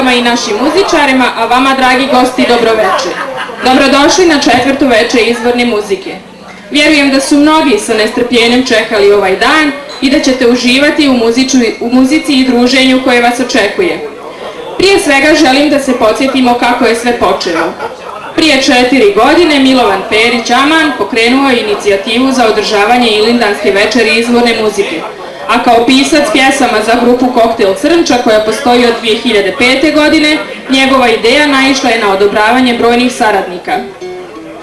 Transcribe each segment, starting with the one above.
kolegama i našim muzičarima, a vama, dragi gosti, dobroveče. Dobrodošli na 4. veče izvorne muzike. Vjerujem da su mnogi sa nestrpljenjem čekali ovaj dan i da ćete uživati u muzici i druženju koje vas očekuje. Prije svega želim da se podsjetimo kako je sve počelo. Prije 4 godine Milovan Perić Aman pokrenuo je inicijativu za održavanje Ilindanske večeri izvorne muzike, a kao pisac pjesama za grupu Koktel Crnča, koja postoji od 2005. godine, njegova ideja naišla je na odobravanje brojnih saradnika.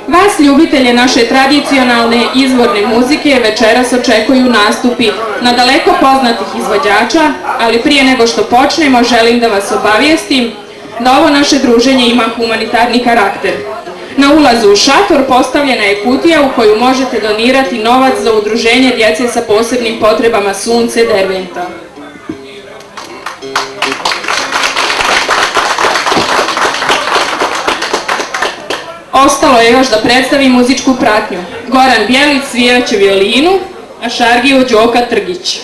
Vas, ljubitelje naše tradicionalne izvorne muzike, večeras očekuju nastupi na daleko poznatih izvođača, ali prije nego što počnemo želim da vas obavijestim da ovo naše druženje ima humanitarni karakter. Na ulazu u šator postavljena je kutija u koju možete donirati novac za udruženje djece sa posebnim potrebama Sunce Derventa. Ostalo je još da predstavi muzičku pratnju. Goran Bjelić svirat će violinu, a šargiju Đoka Trgić.